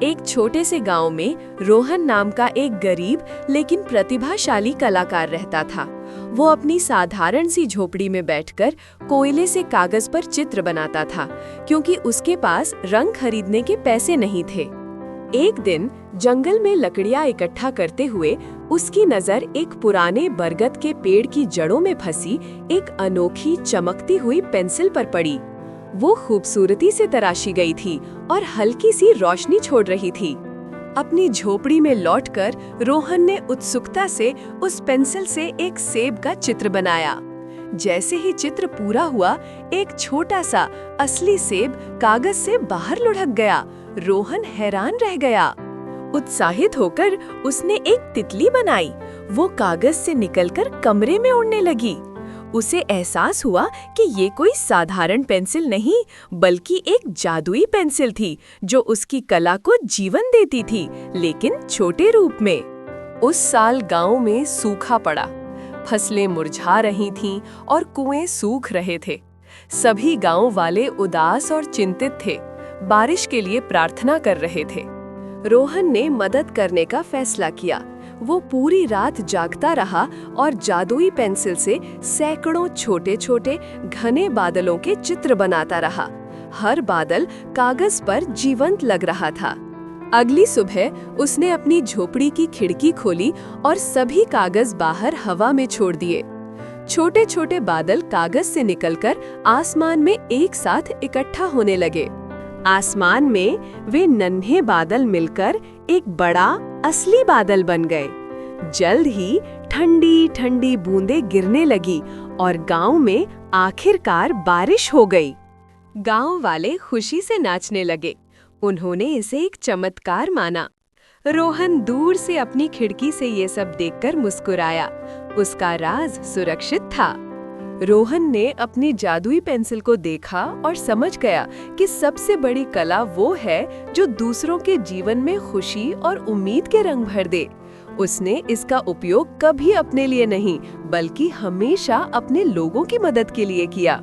एक छोटे से गांव में रोहन नाम का एक गरीब लेकिन प्रतिभाशाली कलाकार रहता था। वो अपनी साधारण सी झोपड़ी में बैठकर कोयले से कागज पर चित्र बनाता था, क्योंकि उसके पास रंग खरीदने के पैसे नहीं थे। एक दिन जंगल में लकड़ियां इकट्ठा करते हुए उसकी नजर एक पुराने बरगद के पेड़ की जड़ों में फंसी एक अनोखी चमकती हुई पेंसिल पर पड़ी। वो खूबसूरती से तराशी गई थी और हल्की सी रोशनी छोड़ रही थी। अपनी झोपड़ी में लौटकर रोहन ने उत्सुकता से उस पेंसिल से एक सेब का चित्र बनाया। जैसे ही चित्र पूरा हुआ, एक छोटा सा असली सेब कागज से बाहर लुढ़क गया। रोहन हैरान रह गया। उत्साहित होकर उसने एक तितली बनाई। वो कागज से निकलकर कमरे में उड़ने लगी। उसे एहसास हुआ कि ये कोई साधारण पेंसिल नहीं, बल्कि एक जादुई पेंसिल थी जो उसकी कला को जीवन देती थी, लेकिन छोटे रूप में। उस साल गांव में सूखा पड़ा। फसलें मुरझा रही थीं और कुएं सूख रहे थे। सभी गांव वाले उदास और चिंतित थे, बारिश के लिए प्रार्थना कर रहे थे। रोहन ने मदद करने का फैसला किया। वो पूरी रात जागता रहा और जादुई पेंसिल से सैकड़ों छोटे-छोटे घने बादलों के चित्र बनाता रहा। हर बादल कागज पर जीवंत लग रहा था। अगली सुबह उसने अपनी झोपड़ी की खिड़की खोली और सभी कागज बाहर हवा में छोड़ दिए। छोटे-छोटे बादल कागज से निकलकर आसमान में एक साथ इकट्ठा होने लगे। आसमान में वे नन्हे बादल मिलकर एक बड़ा असली बादल बन गए। जल्द ही ठंडी ठंडी बूंदें गिरने लगी और गांव में आखिरकार बारिश हो गई। गांव वाले खुशी से नाचने लगे। उन्होंने इसे एक चमत्कार माना। रोहन दूर से अपनी खिड़की से ये सब देखकर मुस्कुराया। उसका राज सुरक्षित था। रोहन ने अपनी जादुई पेंसिल को देखा और समझ गया कि सबसे बड़ी कला वो है जो दूसरों के जीवन में खुशी और उम्मीद के रंग भर दे। उसने इसका उपयोग कभी अपने लिए नहीं, बल्कि हमेशा अपने लोगों की मदद के लिए किया।